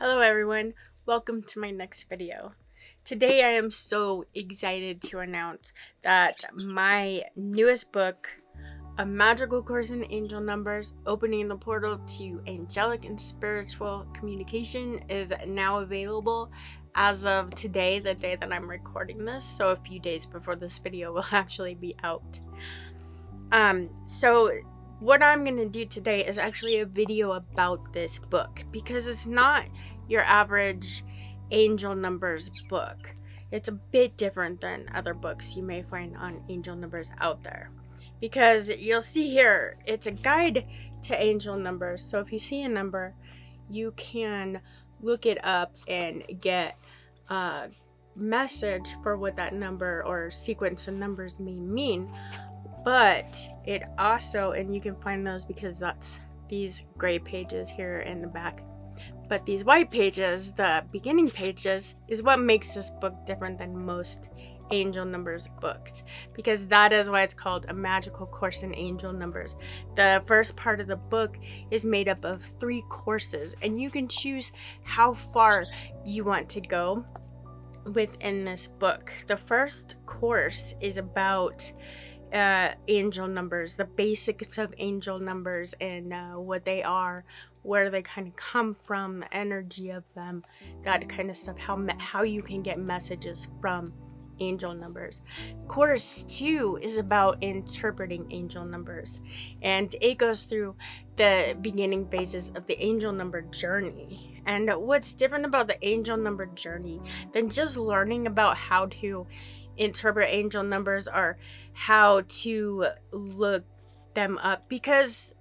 Hello everyone, welcome to my next video. Today I am so excited to announce that my newest book, A Magical Course in Angel Numbers, Opening the Portal to Angelic and Spiritual Communication, is now available as of today, the day that I'm recording this, so a few days before this video will actually be out. So what I'm going to do today is actually a video about this book, because it's not your average angel numbers book. It's a bit different than other books you may find on angel numbers out there, because you'll see here it's a guide to angel numbers. So if you see a number, you can look it up and get a message for what that number or sequence of numbers may mean. But it also, and you can find those because that's these gray pages here in the back, but these white pages, the beginning pages, is what makes this book different than most angel numbers books, because that is why it's called A Magical Course in Angel Numbers. The first part of the book is made up of 3 courses, and you can choose how far you want to go within this book. The first course is about angel numbers, the basics of angel numbers, and what they are, where they kind of come from, the energy of them, that kind of stuff, how you can get messages from angel numbers. Course 2 is about interpreting angel numbers, and it goes through the beginning phases of the angel number journey. And what's different about the angel number journey than just learning about how to interpret angel numbers or how to look them up, because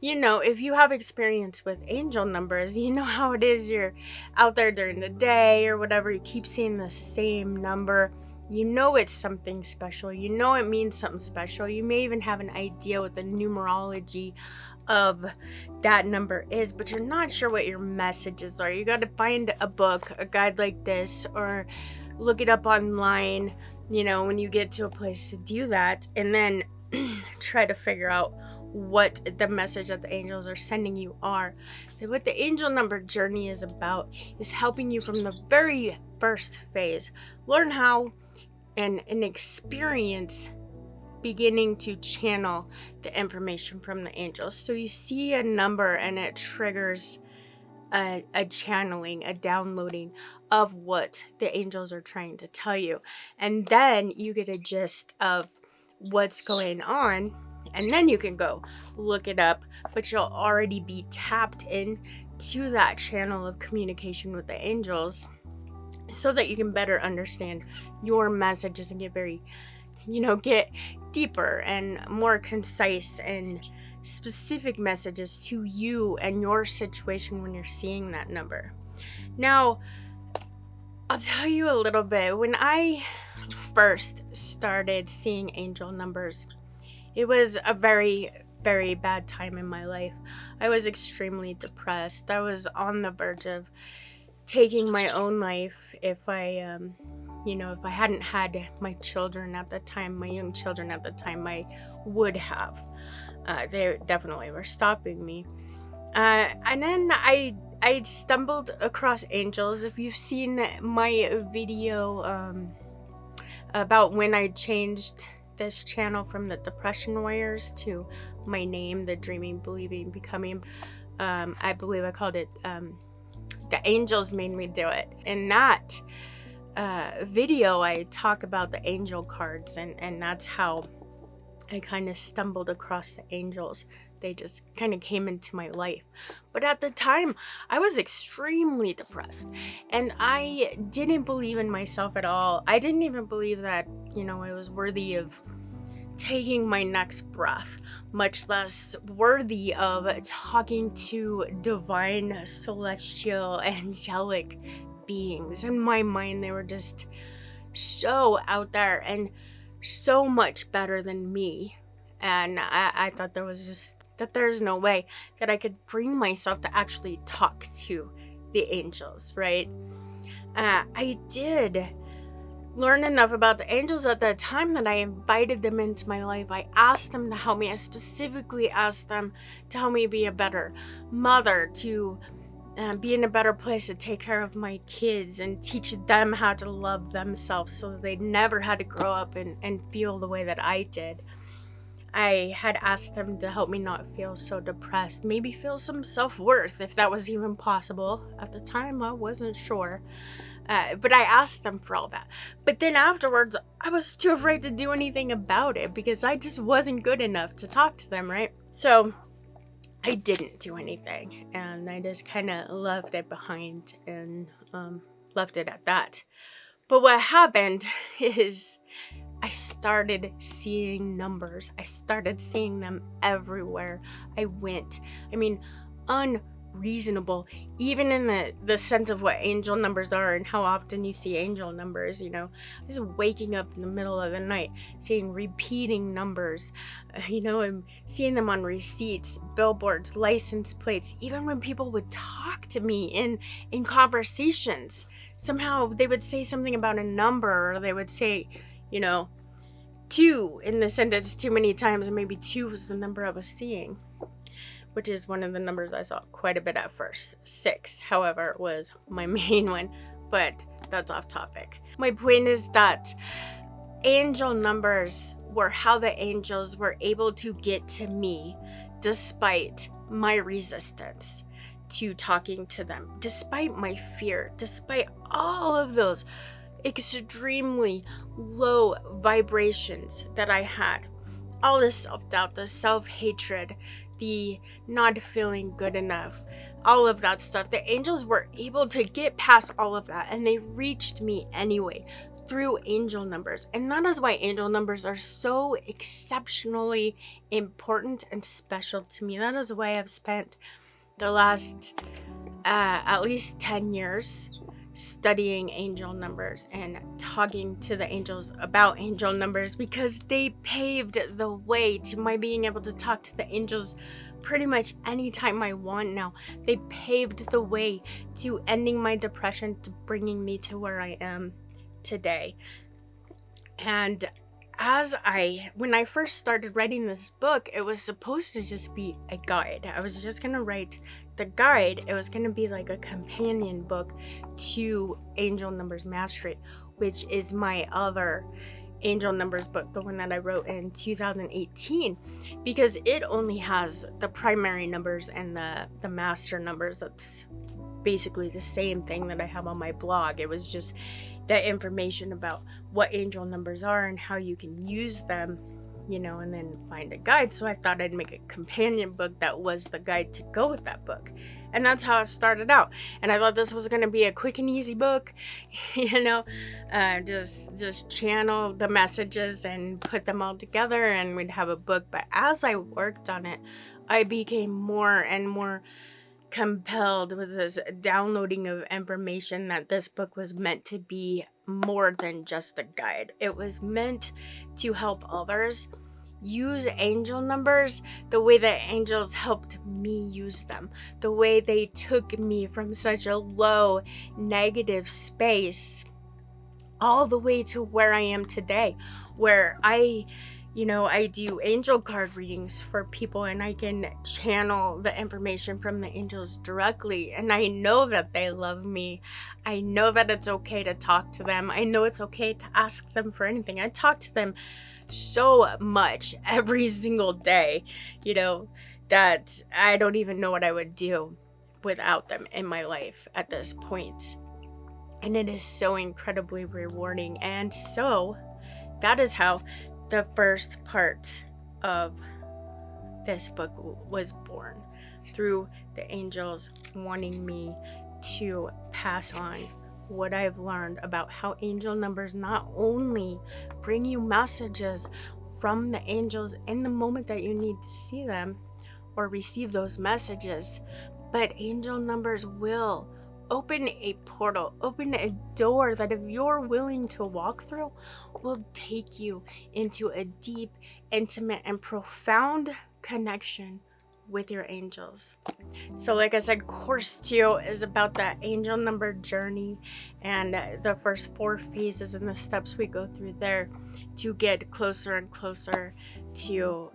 if you have experience with angel numbers, you know how it is. You're out there during the day or whatever, you keep seeing the same number, it's something special, it means something special. You may even have an idea what the numerology of that number is, but you're not sure what your messages are. You got to find a book, a guide like this, or look it up online, when you get to a place to do that, and then try to figure out what the message that the angels are sending you are. And what the angel number journey is about is helping you from the very first phase learn how and experience beginning to channel the information from the angels. So you see a number and it triggers a channeling, a downloading of what the angels are trying to tell you. And then you get a gist of what's going on, and then you can go look it up, but you'll already be tapped in to that channel of communication with the angels, so that you can better understand your messages and get get deeper and more concise and specific messages to you and your situation when you're seeing that number. Now, I'll tell you a little bit. When I first started seeing angel numbers, it was a very, very bad time in my life. I was extremely depressed. I was on the verge of taking my own life if I hadn't had my children at the time, my young children at the time. I would have. They definitely were stopping me. And then I stumbled across angels. If you've seen my video about when I changed this channel from the Depression Warriors to my name, the Dreaming, Believing, Becoming, I believe I called it The Angels Made Me Do It. In that video, I talk about the angel cards, and that's how I kind of stumbled across the angels. They just kind of came into my life. But at the time, I was extremely depressed, and I didn't believe in myself at all. I didn't even believe that, I was worthy of taking my next breath, much less worthy of talking to divine, celestial, angelic beings. In my mind, they were just so out there and so much better than me. And I thought there's no way that I could bring myself to actually talk to the angels, right? I did learn enough about the angels at that time that I invited them into my life. I asked them to help me. I specifically asked them to help me be a better mother, to be in a better place to take care of my kids and teach them how to love themselves so that they never had to grow up and feel the way that I did. I had asked them to help me not feel so depressed, maybe feel some self-worth if that was even possible. At the time, I wasn't sure. But I asked them for all that. But then afterwards, I was too afraid to do anything about it because I just wasn't good enough to talk to them, right? So I didn't do anything, and I just kind of left it behind and left it at that. But what happened is I started seeing numbers. I started seeing them everywhere I went. I mean, unreasonable, even in the sense of what angel numbers are and how often you see angel numbers. I was waking up in the middle of the night seeing repeating numbers, and seeing them on receipts, billboards, license plates. Even when people would talk to me in conversations, somehow they would say something about a number, or they would say, 2 in the sentence too many times, and maybe 2 was the number I was seeing, which is one of the numbers I saw quite a bit at first. 6, however, was my main one, but that's off topic. My point is that angel numbers were how the angels were able to get to me despite my resistance to talking to them, despite my fear, despite all of those extremely low vibrations that I had, all the self-doubt, the self-hatred, the not feeling good enough, all of that stuff. The angels were able to get past all of that, and they reached me anyway through angel numbers. And that is why angel numbers are so exceptionally important and special to me. That is why I've spent the last at least 10 years studying angel numbers and talking to the angels about angel numbers, because they paved the way to my being able to talk to the angels pretty much anytime I want now. They paved the way to ending my depression, to bringing me to where I am today. And when I first started writing this book, it was supposed to just be a guide. I was just going to write the guide. It was going to be like a companion book to Angel Numbers Mastery, which is my other angel numbers book, the one that I wrote in 2018, because it only has the primary numbers and the master numbers. That's basically the same thing that I have on my blog. It was just that information about what angel numbers are and how you can use them, and then find a guide. So I thought I'd make a companion book that was the guide to go with that book. And that's how it started out. And I thought this was going to be a quick and easy book, just channel the messages and put them all together and we'd have a book. But as I worked on it, I became more and more compelled with this downloading of information that this book was meant to be more than just a guide. It was meant to help others use angel numbers the way that angels helped me use them, the way they took me from such a low negative space all the way to where I am today, where I do angel card readings for people and I can channel the information from the angels directly. And I know that they love me. I know that it's okay to talk to them. I know it's okay to ask them for anything. I talk to them so much every single day, that I don't even know what I would do without them in my life at this point. And it is so incredibly rewarding. And so that is how the first part of this book was born, through the angels wanting me to pass on what I've learned about how angel numbers not only bring you messages from the angels in the moment that you need to see them or receive those messages, but angel numbers will open a portal, open a door that if you're willing to walk through, will take you into a deep, intimate, and profound connection with your angels. So like I said, course 2 is about that angel number journey and the first 4 phases and the steps we go through there to get closer and closer to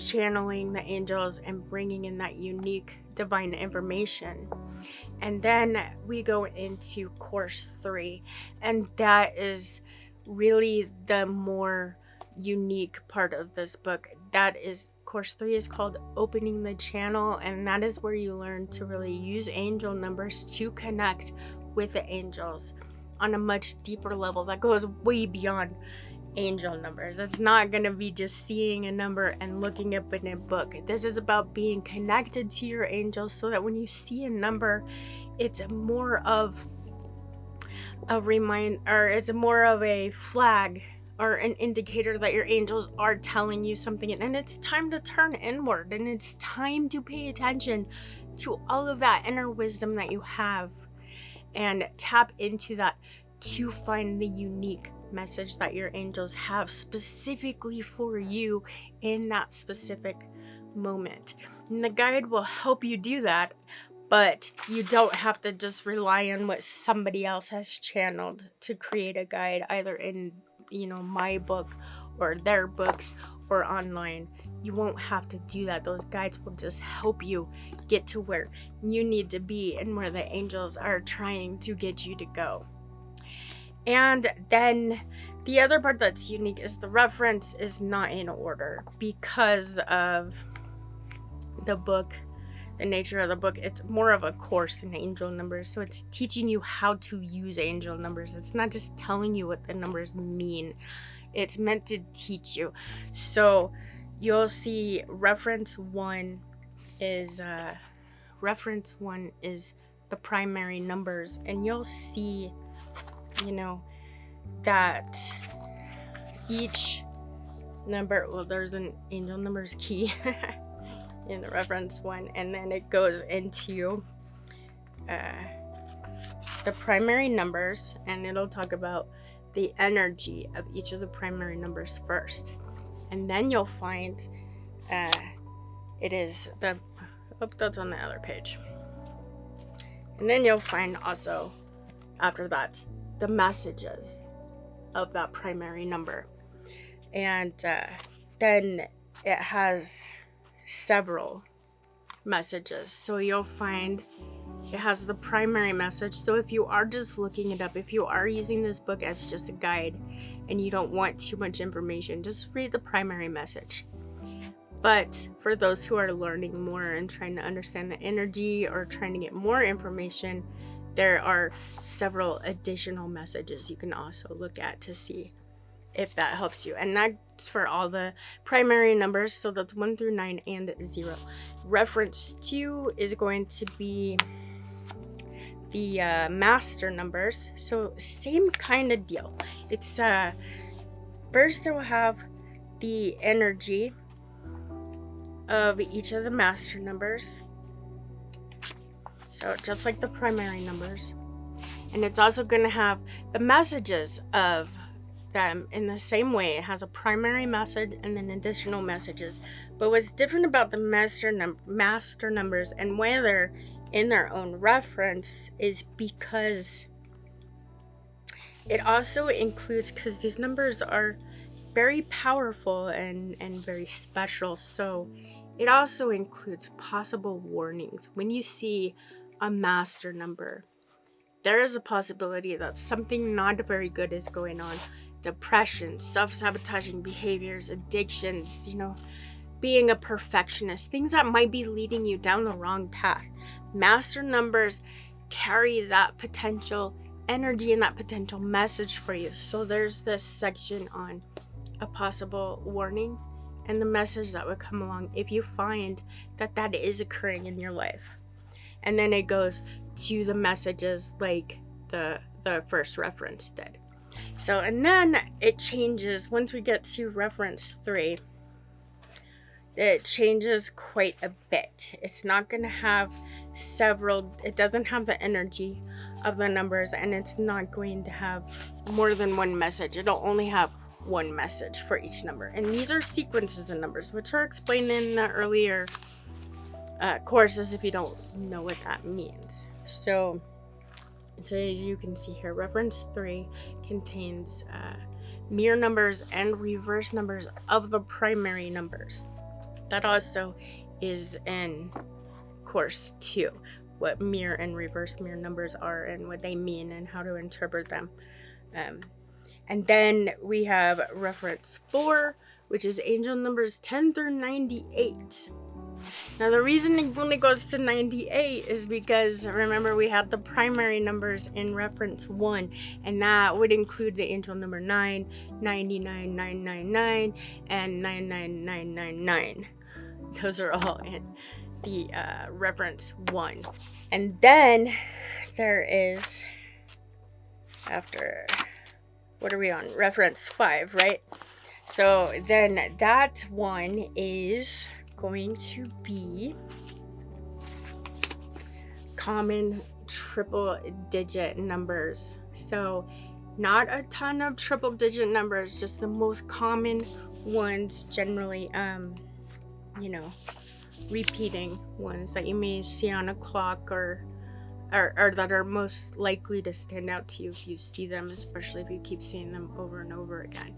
channeling the angels and bringing in that unique divine information. And then we go into course 3, and that is really the more unique part of this book. That is, course 3 is called Opening the Channel, and that is where you learn to really use angel numbers to connect with the angels on a much deeper level that goes way beyond angel numbers. It's not going to be just seeing a number and looking up in a book. This is about being connected to your angels, so that when you see a number, it's more of a reminder, or it's more of a flag or an indicator that your angels are telling you something, and it's time to turn inward, and it's time to pay attention to all of that inner wisdom that you have and tap into that to find the unique message that your angels have specifically for you in that specific moment. And the guide will help you do that, but you don't have to just rely on what somebody else has channeled to create a guide, either in my book or their books or online. You won't have to do that. Those guides will just help you get to where you need to be and where the angels are trying to get you to go. And then the other part that's unique is the reference is not in order because of the book, the nature of the book. It's more of a course in angel numbers, so it's teaching you how to use angel numbers. It's not just telling you what the numbers mean. It's meant to teach you. So you'll see reference 1 is the primary numbers, and you'll see that each number, there's an angel numbers key in the reference 1, and then it goes into the primary numbers, and it'll talk about the energy of each of the primary numbers first, and then you'll find it is that's on the other page, and then you'll find also after that the messages of that primary number, and then it has several messages. So you'll find it has the primary message. So if you are just looking it up, if you are using this book as just a guide and you don't want too much information, just read the primary message. But for those who are learning more and trying to understand the energy or trying to get more information, there are several additional messages you can also look at to see if that helps you. And that's for all the primary numbers. So that's 1 through 9 and 0. Reference 2 is going to be the master numbers. So same kind of deal. It's first it will have the energy of each of the master numbers. So just like the primary numbers. And it's also going to have the messages of them in the same way. It has a primary message and then additional messages. But what's different about the master numbers and why they're in their own reference is because it also includes, because these numbers are very powerful and very special, so it also includes possible warnings. When you see a master number, there is a possibility that something not very good is going on. Depression, self-sabotaging behaviors, addictions, being a perfectionist, things that might be leading you down the wrong path. Master numbers carry that potential energy and that potential message for you. So there's this section on a possible warning and the message that would come along if you find that is occurring in your life. And then it goes to the messages like the first reference did. So, and then it changes once we get to reference 3. It changes quite a bit. It's not going to have it doesn't have the energy of the numbers, and it's not going to have more than one message. It'll only have one message for each number. And these are sequences of numbers, which are explained in the earlier courses if you don't know what that means. So as you can see here, reference 3 contains mirror numbers and reverse numbers of the primary numbers. That also is in course 2, what mirror and reverse mirror numbers are and what they mean and how to interpret them. And then we have reference 4, which is angel numbers 10 through 98. Now the reason it only goes to 98 is because, remember, we had the primary numbers in reference 1, and that would include the angel number 9, 99, 999, and 99999. Those are all in the reference 1. And then there is, after, what are we on? Reference 5, right? So then that one is going to be common triple digit numbers. So not a ton of triple digit numbers, just the most common ones, generally repeating ones that you may see on a clock or that are most likely to stand out to you if you see them, especially if you keep seeing them over and over again.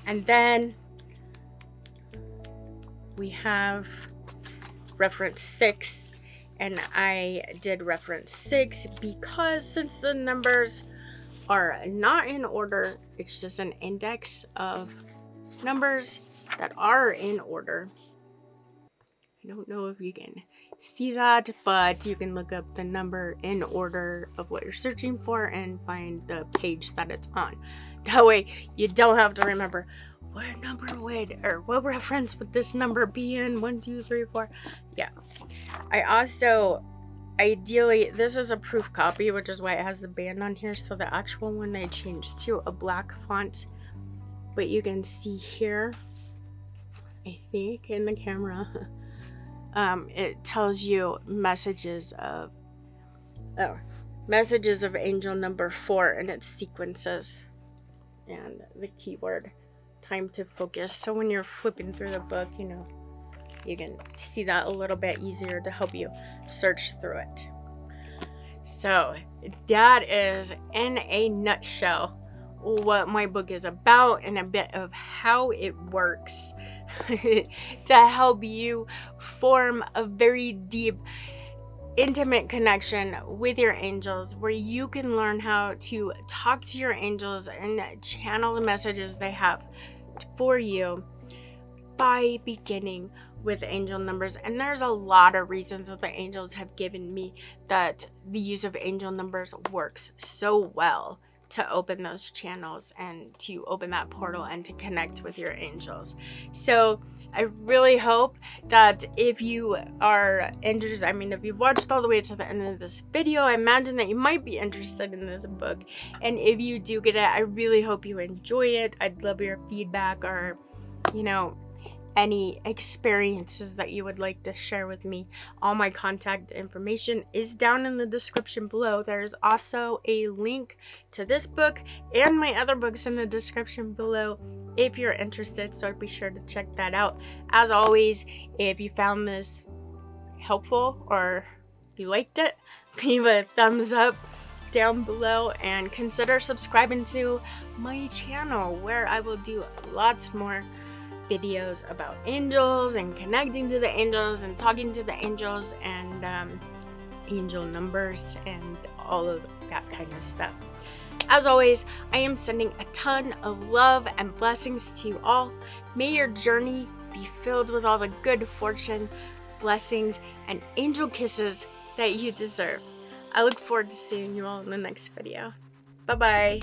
And then we have reference 6, and I did reference 6 because since the numbers are not in order, it's just an index of numbers that are in order. I don't know if you can see that, but you can look up the number in order of what you're searching for and find the page that it's on. That way you don't have to remember what number what reference would this number be in, 1, 2, 3, 4. Yeah. I also, ideally, this is a proof copy, which is why it has the band on here. So the actual one I changed to a black font, but you can see here, I think in the camera, it tells you messages of angel number 4 and its sequences and the keyword time to focus. So when you're flipping through the book, you can see that a little bit easier to help you search through it. So that is, in a nutshell, what my book is about and a bit of how it works to help you form a very deep, intimate connection with your angels, where you can learn how to talk to your angels and channel the messages they have for you by beginning with angel numbers. And there's a lot of reasons that the angels have given me that the use of angel numbers works so well to open those channels and to open that portal and to connect with your angels. So I really hope that if you are interested, if you've watched all the way to the end of this video, I imagine that you might be interested in this book. And if you do get it, I really hope you enjoy it. I'd love your feedback or, any experiences that you would like to share with me. All my contact information is down in the description below. There's also a link to this book and my other books in the description below if you're interested, so be sure to check that out. As always, if you found this helpful or you liked it, leave a thumbs up down below and consider subscribing to my channel, where I will do lots more videos about angels and connecting to the angels and talking to the angels and angel numbers and all of that kind of stuff. As always, I am sending a ton of love and blessings to you all. May your journey be filled with all the good fortune, blessings, and angel kisses that you deserve. I look forward to seeing you all in the next video. Bye-bye.